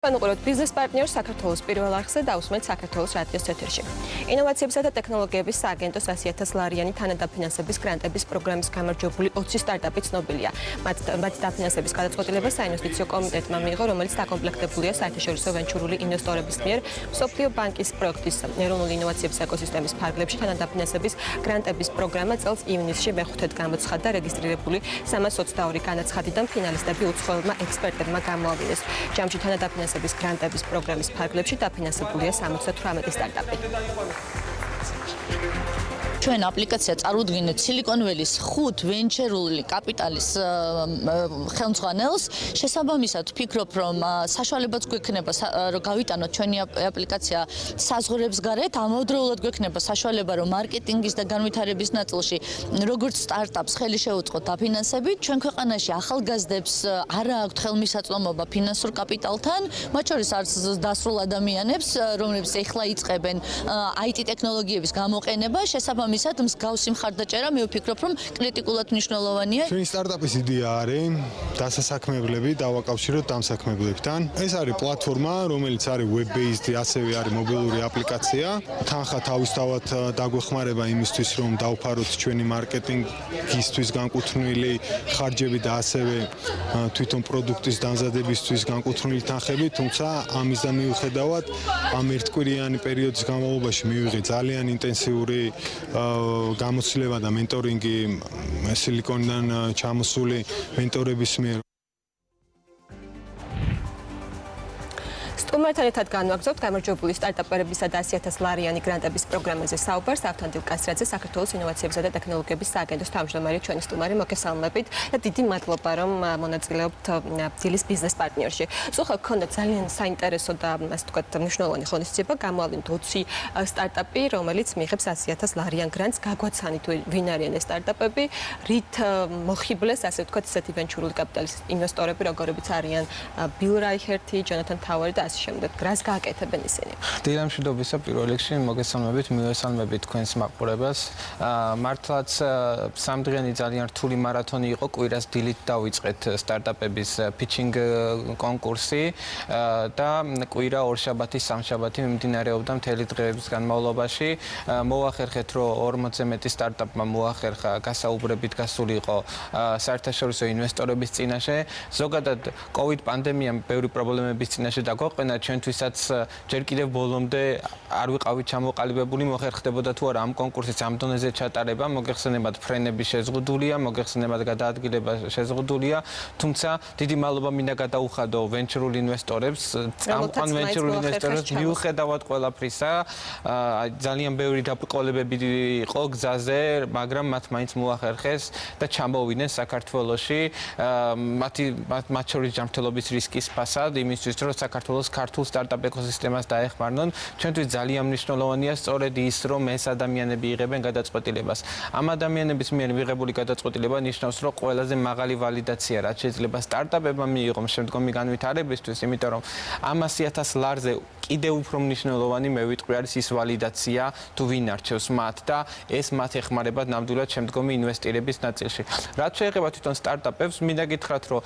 განუყუროთ ბიზნეს პარტნიორს საქართველოს პირველ არხზე დაусმენთ საქართველოს რადიოს ეთერში. ინოვაციებისა და ტექნოლოგიების სააგენტოს 100.000 ლარიანი თანადაფინანსების გრანტების პროგრამის გამარჯვებული 20 სტარტაპი ცნობილია. მათ დაფინანსების გადაწყვეტილება საინვესტიციო კომიტეტმა მიიღო, რომელიც დაკომპლექტებულია საერთაშორისო ვენჩურული ინვესტორების მიერ მსოფლიო ბანკის პროექტის ეროვნული ინოვაციების ეკოსისტემის ფარგლებში თანადაფინანსების გრანტების პროგრამა წელს ივნისში მეხუთედ გამოცხადდა რეგისტრირებული 322 განაცხადიდან ფინალისტები უცხოელმა ექსპერტებმა გამოავლინა. ჯამში თანადაფინანსების გრანტების პროგრამის ფარგლებში დაფინანსებულია 78 სტარტაპი. ჩვენ აპლიკაცია წარუდგინეთ სილიკონველის 5 ვენჩერული კაპიტალის ხელმძღვანელს. შესაბამისად ვფიქრობ, რომ საშუალებაც გვექნება რომ გავიტანოთ ჩვენი აპლიკაცია საზღვრებს გარეთ, ამავდროულად გვექნება საშუალება რომ მარკეტინგის და განვითარების ნაწილში როგორც სტარტაპს ხელი შეუწყოთ დაფინანსებით. ჩვენ ქვეყანაში ახალგაზრდებს არ აქვთ ხელმისაწვდომობა ფინანსურ კაპიტალთან, მათ შორის არც დასრულ ადამიანებს, რომლებიც ეხლა იწყებენ IT ტექნოლოგიების გამოყენება. შესაბამისად მსგავსი მხარდაჭერა მე ვფიქრობ, რომ კრიტიკულად მნიშვნელოვანია. ჩვენი სტარტაპის იდეა არის დასასაქმებლები დავაკავშიროთ დამსაქმებლებთან. ეს არის პლატფორმა, რომელიც არის web-based, ასევე არის მობილური აპლიკაცია. თანხა თავისთავად დაგვეხმარება იმისთვის, რომ დავფაროთ ჩვენი მარკეტინგისთვის განკუთვნილი ხარჯები და ასევე თვითონ პროდუქტის დამზადებისთვის განკუთვნილი თანხები, თუმცა ამის მიუხედავად ამ ერთკვირიანი პერიოდის განმავლობაში მივიღე ძალიან ინტენსიური გამოცდილება და მენტორინგი სილიკონიდან ჩამოსული მენტორების მიერ. სტუმართან ერთად განვაგრძობთ გამარჯვებული სტარტაპერებისა და 100.000 ლარიანი გრანტების პროგრამაზე საუბარს. ავთანდილ კასრაძე, საქართველოს ინოვაციებისა და ტექნოლოგიების სააგენტოს თავმჯდომარე, ჩვენი სტუმარი, მოგესალმებით და დიდი მადლობა, რომ მონაწილეობთ დილის ბიზნეს პარტნიორში. სულ გქონდა ძალიან საინტერესო და ასე ვთქვათ მნიშვნელოვანი ღონისძიება, გამოავლინეთ 20 სტარტაპი, რომელიც მიიღებს 100.000 ლარიან გრანტს. გაგვაცანით ვინ არიან ეს სტარტაპები, რით მოხიბლეს, ასე ვთქვათ, ესეთი ვენჩურული კაპიტალის ინვესტორები, როგორებიც არიან ბილ რაიხერტი, ჯონათან თავარი და ასე შემდეგ. რას გააკეთებენ ისინი? დილამშვიდობისა პირველ რიგში მოგესალმებით, მივესალმებით თქვენს მაყურებელს. მართლაც სამდღიანი ძალიან რთული მარათონი იყო, კვირას დილით დავიწყეთ სტარტაპების pitching კონკურსი და კვირა ორშაბათი, სამშაბათი მიმდინარეობდა მთელი დღეების განმავლობაში. მოვახერხეთ, რომ 40-ზე მეტი სტარტაპმა მოახერხა გასაუბრებით გასულიყო საერთაშორისო ინვესტორების წინაშე. ზოგადად COVID პანდემიამ ბევრი პრობლემების წინაშე დაგვაყენა, ჩვენთვისაც ჯერ კიდევ ბოლომდე არ ვიყავით ჩამოყალიბებული, მოხერხდებოდა თუ არა ამ კონკურსის ამ დონეზე ჩატარება, მოგეხსენებათ ფრენები შეზღუდულია, მოგეხსენებათ გადაადგილება შეზღუდულია, თუმცა დიდი მადლობა მინდა გადაუხადო ვენჩურულ ინვესტორებს, წამყვან ვენჩურულ ინვესტორებს მიუხედავად ყველაფრისა, ძალიან ბევრი დაბრკოლებები იყო გზაზე, მაგრამ მათ მაინც მოახერხეს და ჩამოვიდნენ საქართველოში, მათ შორის ჯანმრთელობის რისკის ფასად, იმისთვის რომ საქართველოს ქართულ სტარტაპ ეკოსისტემას დაეხმარნონ. ჩვენთვის ძალიან მნიშვნელოვანია სწორედ ის, რომ ეს ადამიანები იღებენ გადაწყვეტილებას. ამ ადამიანების მიერ მიღებული გადაწყვეტილება ნიშნავს, რომ ყველაზე მაღალი ვალიდაცია, რაც შეიძლება სტარტაპებმა მიიღონ შემდგომი განვითარებისთვის, იმიტომ რომ ამ 100.000 ლარზე კიდევ უფრო მნიშვნელოვანი მე ვიტყვი არის ის ვალიდაცია, თუ ვინ არჩევს მათ და ეს მათ ეხმარება ნამდვილად შემდგომი ინვესტირების ნაწილში. რაც შეეხება თვითონ სტარტაპებს, მინდა გითხრათ, რომ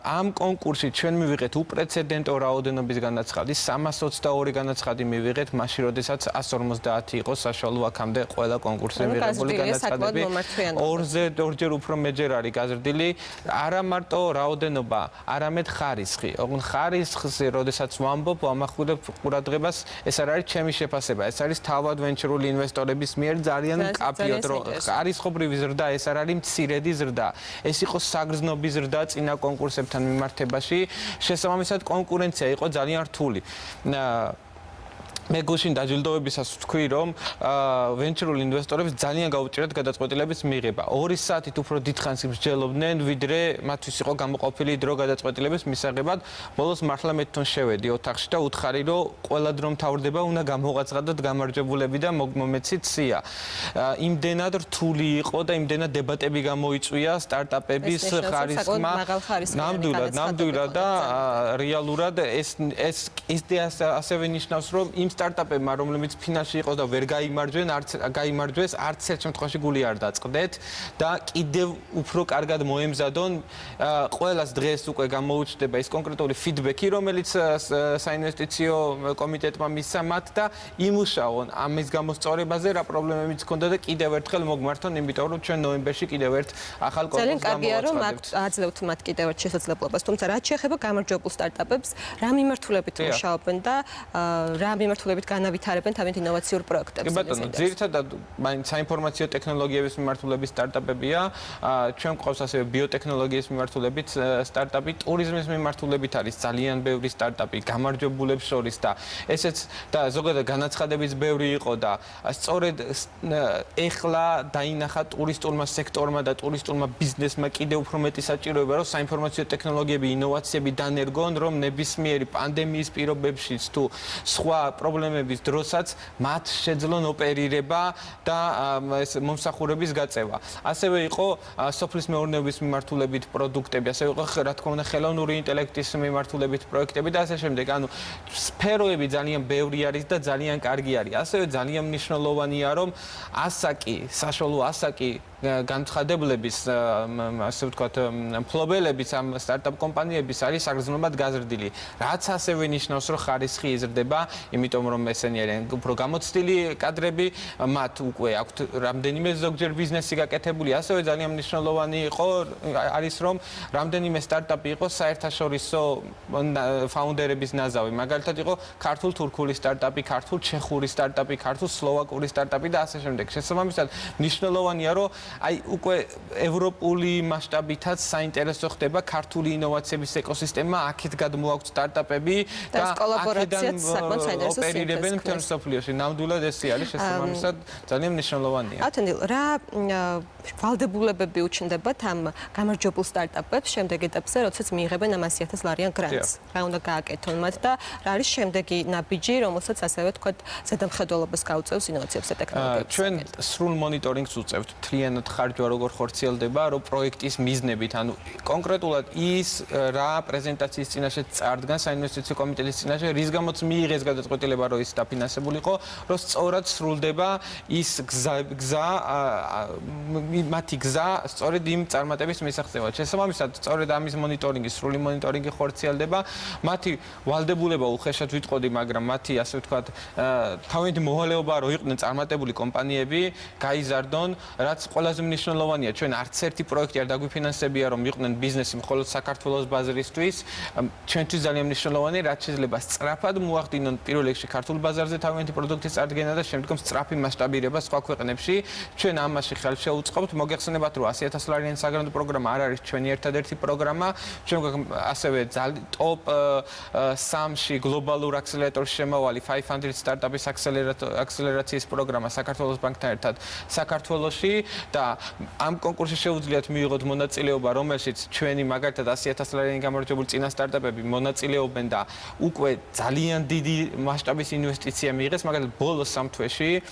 ამ კონკურსში ჩვენ მივიღეთ უპრეცედენტო რაოდენობის განაცხადი, 322 განაცხადი მივიღეთ, მაშინ როდესაც 150 იყო საშუალო აქამდე ყველა კონკურსზე მიღებული განაცხადები. ორჯერ უფრო მეჯერ არის გაზრდილი, არა მარტო რაოდენობა, არამედ ხარისხი. ოღონდ ხარისხზე როდესაც ვამბობ, ვამახვილებ ყურადღებას, ეს არ არის ჩემი შეფასება, ეს არის თავად ვენჩურული ინვესტორების მიერ ძალიან მკაფიოდ, რომ ხარისხობრივი ზრდა ეს არ არის მცირედი ზრდა. ეს იყო საგრძნობი ზრდა წინა კონკურსებთან მიმართებაში. შესაბამისად კონკურენცია იყო ძალიან რთული. მე გუშინ დაჯილდოებისას ვთქვი, რომ ვენჩურულ ინვესტორებს ძალიან გაუჭირათ გადაწყვეტილების მიღება. 2 საათით უფრო დიდხანს მსჯელობდნენ, ვიდრე მათთვის იყო გამოყოფილი დრო გადაწყვეტილების მისაღებად. ბოლოს მართლა მე თვითონ შევედი ოთახში და უთხარი, რომ ყველა დრო მთავრდება, უნდა გამოაცხადოთ გამარჯვებულები და მომეცით სია. იმდენად რთული იყო და იმდენად დებატები გამოიწვია სტარტაპების ხარისხმა. ნამდვილად და რეალურად ეს იდეა ასევე ნიშნავს, რომ იმ სტარტაპებმა, რომლებიც ფინანსში იყო და ვერ გაიმარჯვეს, არც ერთ შემთხვევაში გული არ დაწყდეთ და კიდევ უფრო კარგად მოემზადონ ყველას დღეს უკვე გამოუჩნდება ის კონკრეტული ფიდბექი, რომელიც საინვესტიციო კომიტეტმა მისცა მათ და იმუშაონ ამის გამოსწორებაზე, რა პრობლემებიც ჰქონდა და კიდევ ერთხელ მოგმართონ, იმიტომ რომ ჩვენ ნოემბერში კიდევ ერთ ახალ კონკურსს ძალიან კარგია რომ აძლევთ მათ კიდევ ერთ შესაძლებლობას, თუმცა რაც შეეხება გამარჯვებულ სტარტაპებს, რა მიმართულებით მუშაობენ და რა მიმართულებით განავითარებენ თავიანთ ინოვაციურ პროექტებს? კი ბატონო, ძირითადად მაინც საინფორმაციო ტექნოლოგიების მიმართულების სტარტაპებია, ჩვენ გვყავს ასევე ბიოტექნოლოგიის მიმართულებით სტარტაპი, ტურიზმის მიმართულებით არის ძალიან ბევრი სტარტაპი გამარჯვებულებს შორის და ესეც და ზოგადად განაცხადებიც ბევრი იყო და სწორედ ეხლა დაინახა ტურისტულმა სექტორმა და ტურისტულმა ბიზნესმა კიდევ უფრო მეტი საჭიროება, რომ საინფორმაციო ტექნოლოგიები, ინოვაციები დანერგონ, რომ ნებისმიერი პანდემიის პირობებშიც თუ სხვა პრობლემების დროსაც მათ შეძლონ ოპერირება და ეს მომსახურების გაწევა. ასევე იყო სოფლის მეურნეობის მიმართულებით პროდუქტები, ასევე იყო რა თქმა უნდა ხელოვნური ინტელექტის მიმართულებით პროექტები და ასე შემდეგ. ანუ სფეროები ძალიან ბევრი არის და ძალიან კარგი არის. ასევე ძალიან მნიშვნელოვანია, რომ ასაკი, საშუალო ასაკი განცხადებლების, ასე ვთქვათ, მფლობელების ამ სტარტაპ კომპანიების არის საგრძნობლად გაზრდილი. რაც ასევე ნიშნავს, რომ ხარისხი იზრდება, იმიტომ რომ ესენი არიან უფრო გამოცდილი კადრები, მათ უკვე აქვთ რამდენიმე ზოგჯერ ბიზნესი გაკეთებული. ასევე ძალიან მნიშვნელოვანი არის, რომ რამდენიმე სტარტაპი იყო საერთაშორისო ფაუნდერების ნაზავი. მაგალითად იყო ქართულ-თურქული სტარტაპი, ქართულ-ჩეხური სტარტაპი, ქართულ-სლოვაკური სტარტაპი და ასე შემდეგ. შესაბამისად, მნიშვნელოვანია, რომ აი უკვე ევროპული მასშტაბითაც საინტერესო ხდება ქართული ინოვაციების ეკოსისტემა, აქეთ გადმოაქვთ სტარტაპები და კოლაბორაციაც საკმაოდ საინტერესო ოპერირებენ მთელ მსოფლიოში. ნამდვილად ესე არის, შესაბამისად ძალიან მნიშვნელოვანია. ათენდილ, რა ვალდებულებები უჩნდებათ ამ გამარჯვებულ სტარტაპებს შემდეგ ეტაპზე, როდესაც მიიღებენ ამ 100,000 ლარიან გრანტს? რა უნდა გააკეთონ მათ და რა არის შემდეგი ნაბიჯი, რომელსაც ასევე თქვათ ზედამხედველობას გაუწევს ინოვაციებს და ტექნოლოგიებს? ჩვენ სრულ მონიტორინგს უწევთ. მთლიანად ხარჯვა როგორ ხორციელდება, რომ პროექტის მიზნებით, ანუ კონკრეტულად ის რა პრეზენტაციის წინაშე წარდგა საინვესტიციო კომიტეტის წინაშე, რის გამოც მიიღეს გადაწყვეტილება, რომ ის დაფინანსებულიყო, რომ სწორად სრულდება ის მათი გზა სწორედ იმ წარმატების მისაღწევად. შესაბამისად, სწორედ ამის მონიტორინგი, სრული მონიტორინგი ხორციელდება. მათი ვალდებულება უხეშად ვიტყოდი, მაგრამ მათი, ასე ვთქვათ, თავიანთი მოვალეობაა, რომ იყვნენ წარმატებული კომპანიები, გაიზარდონ, რაც ყველაზე მნიშვნელოვანია. ჩვენ არც ერთი პროექტი არ დაგვიფინანსებია, რომ იყვნენ ბიზნესი მხოლოდ საქართველოს ბაზრისთვის. ჩვენთვის ძალიან მნიშვნელოვანია, რაც შეიძლება სწრაფად მოახდინონ პირველ რიგში ქართულ ბაზარზე თავიანთი პროდუქტის წარდგენა და შემდგომ სწრაფი მასშტაბირება სხვა ქვეყნებში. ჩვენ ამაში ხელს შევუწყობთ. მოგეხსენებათ, რომ 100,000 ლარიანი საგრანტო პროგრამა არ არის ჩვენი ერთადერთი პროგრამა. ჩვენ ასევე ტოპ 3-ში გლობალურ აქსელერატორში შემავალი 500 სტარტაპის აქსელერაციის პროგრამა საქართველოს ბანკთან ერთად საქართველოში და ამ კონკურსში შეუძლიათ მიიღოთ მონაწილეობა, რომელშიც ჩვენი მაგალითად 100,000 ლარიანი გამარჯვებული წინა სტარტაპები მონაწილეობენ და უკვე ძალიან დიდი მასშტაბის ინვესტიცია მიიღეს. მაგალითად, ბოლოს 3 თვეში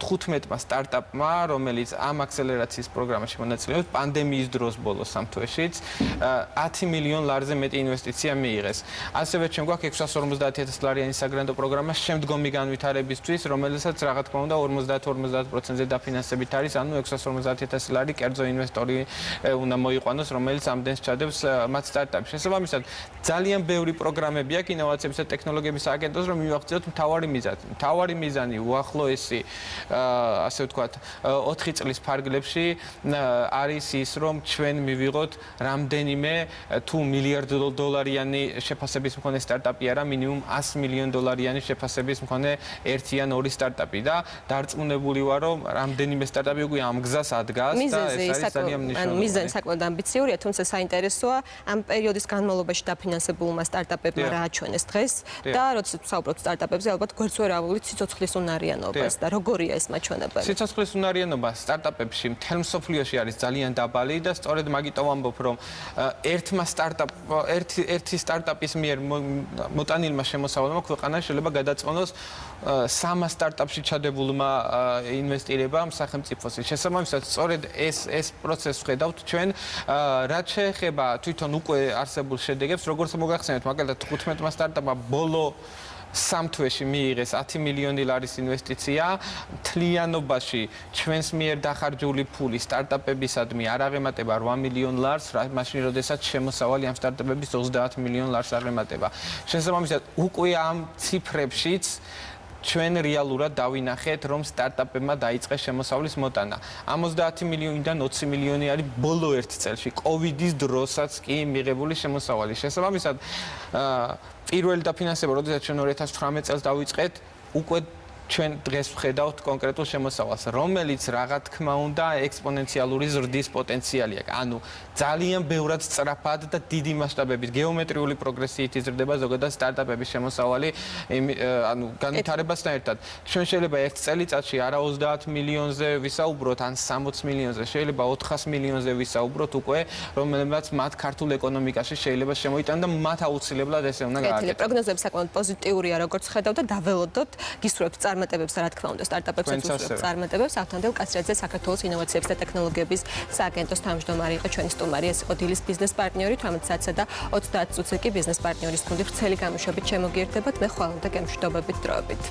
15 სტარტაპმა, რომელიც ამ აქსელერაციის პროგრამაში მონაწილეობს, პანდემიის დროს ბოლოს 3 თვეშიც 10 მილიონ ლარზე მეტი ინვესტიცია მიიღეს. ასევე ჩვენ გვაქვს 650,000 ლარიანი საგრანტო პროგრამა შემდგომი განვითარებისთვის, რომელსაც რა თქმა უნდა 50-50%-ზე დაფინანსებით არის, ანუ 650,000 ლარი კერძო ინვესტორი უნდა მოიყვანოს, რომელიც ამდენს ჩადებს მათ სტარტაპში. შესაბამისად, ძალიან ბევრი პროგრამები აქვს ინოვაციების და ტექნოლოგიების სააგენტოს, რომ მივახციოთ მთავარი მიზანი. მთავარი მიზანი უახლოესი, ასე ვთქვათ, 4 წლის ფარგლებში არის ის, რომ ჩვენ მივიღოთ რამდენიმე თუ მილიარდ დოლარიანი შეფასების მქონე სტარტაპი არა, მინიმუმ 100 მილიონ დოლარიანი შეფასების მქონე 1 ან 2 სტარტაპი და დარწმუნებული ვარ, რომ რამდენიმე სტარტაპი უკვე ამ გზას ადგას და ეს არის ძალიან მნიშვნელოვანი. მიზანი საკმაოდ ამბიციურია, თუმცა საინტერესოა ამ პერიოდის განმავლობაში დაფინანსებულმა სტარტაპებმა რა აჩვენეს დღეს და როდესაც ვსაუბრობთ სტარტაპებზე, ალბათ გვერდს ვერ ავავლით სიცოცხლის უნარიანობას და როგორია ეს მაჩვენებელი? სიცოცხლის უნარიანობა სტარტაპებში მთელ მსოფლიოში არის ძალიან დაბალი და სწორედ მაგიტომ ვამბობ, რომ ერთი სტარტაპის მიერ მოტანილმა შემოსავალმა ქვეყანაში შეიძლება გადაწყონოს 300 სტარტაპში ჩადებულმა ინვესტირებამ სახელმწიფოსი. შესაბამისად, სწორედ ეს პროცესი ვხედავთ ჩვენ, რაც შეეხება თვითონ უკვე არსებულ შედეგებს, როგორც მოგახსენეთ, მაგალითად 15 სტარტაპმა ბოლო სამ თვეში მიიღეს 10 მილიონი ლარის ინვესტიცია, მთლიანობაში ჩვენს მიერ დახარჯული ფული სტარტაპებისადმი არ აღემატება 8 მილიონ ლარს, მაშინ როდესაც შემოსავალი ამ სტარტაპების 30 მილიონ ლარს აღემატება. შესაბამისად, უკვე ამ ციფრებშიც ჩვენ რეალურად დავინახეთ, რომ სტარტაპებმა დაიწყეს შემოსავლის მოტანა. ამ 30 მილიონიდან 20 მილიონი არის ბოლო ერთ წელში, კოვიდის დროსაც კი მიღებული შემოსავალი. შესაბამისად, პირველი დაფინანსება, როდესაც ჩვენ 2018 წელს დავიწყეთ, უკვე ჩვენ დღეს ვხედავთ კონკრეტულ შემოსავალს, რომელიც რა თქმა უნდა ექსპონენციალური ზრდის პოტენციალი აქვს. ანუ ძალიან ბევრად სწრაფად და დიდი მასშტაბებით გეომეტრიული პროგრესიით იზრდება ზოგადად სტარტაპების შემოსავალი, ანუ განვითარებასთან ერთად. ჩვენ შეიძლება ერთ წელიწადში არა 30 მილიონზე ვისაუბროთ, ან 60 მილიონზე, შეიძლება 400 მილიონზე ვისაუბროთ უკვე, რომელმაც მათ ქართულ ეკონომიკაში შეიძლება შემოიტანონ და მათ აუცილებლად ესე უნდა გააკეთონ. პროგნოზები საკმაოდ პოზიტიურია, როგორც ხედავ და დაველოდოთ, გისურვებთ წარმატებებს, რა თქმა უნდა, სტარტაპებსაც უსურვებთ წარმატებებს. ავთანდილ კაცრაძე, საქართველოს ინოვაციების და ტექნოლოგიების სააგენტოს თავმჯდომარე იყო ჩვენი სტუმარი, ეს იყო დილის ბიზნეს პარტნიორი, 18-სა და 30 წუთზე კი ბიზნეს პარტნიორის გუნდი ვრცელი გამოშვებით შემოგიერთებათ. მე ხვალ უნდა გემშვიდობებით დროებით.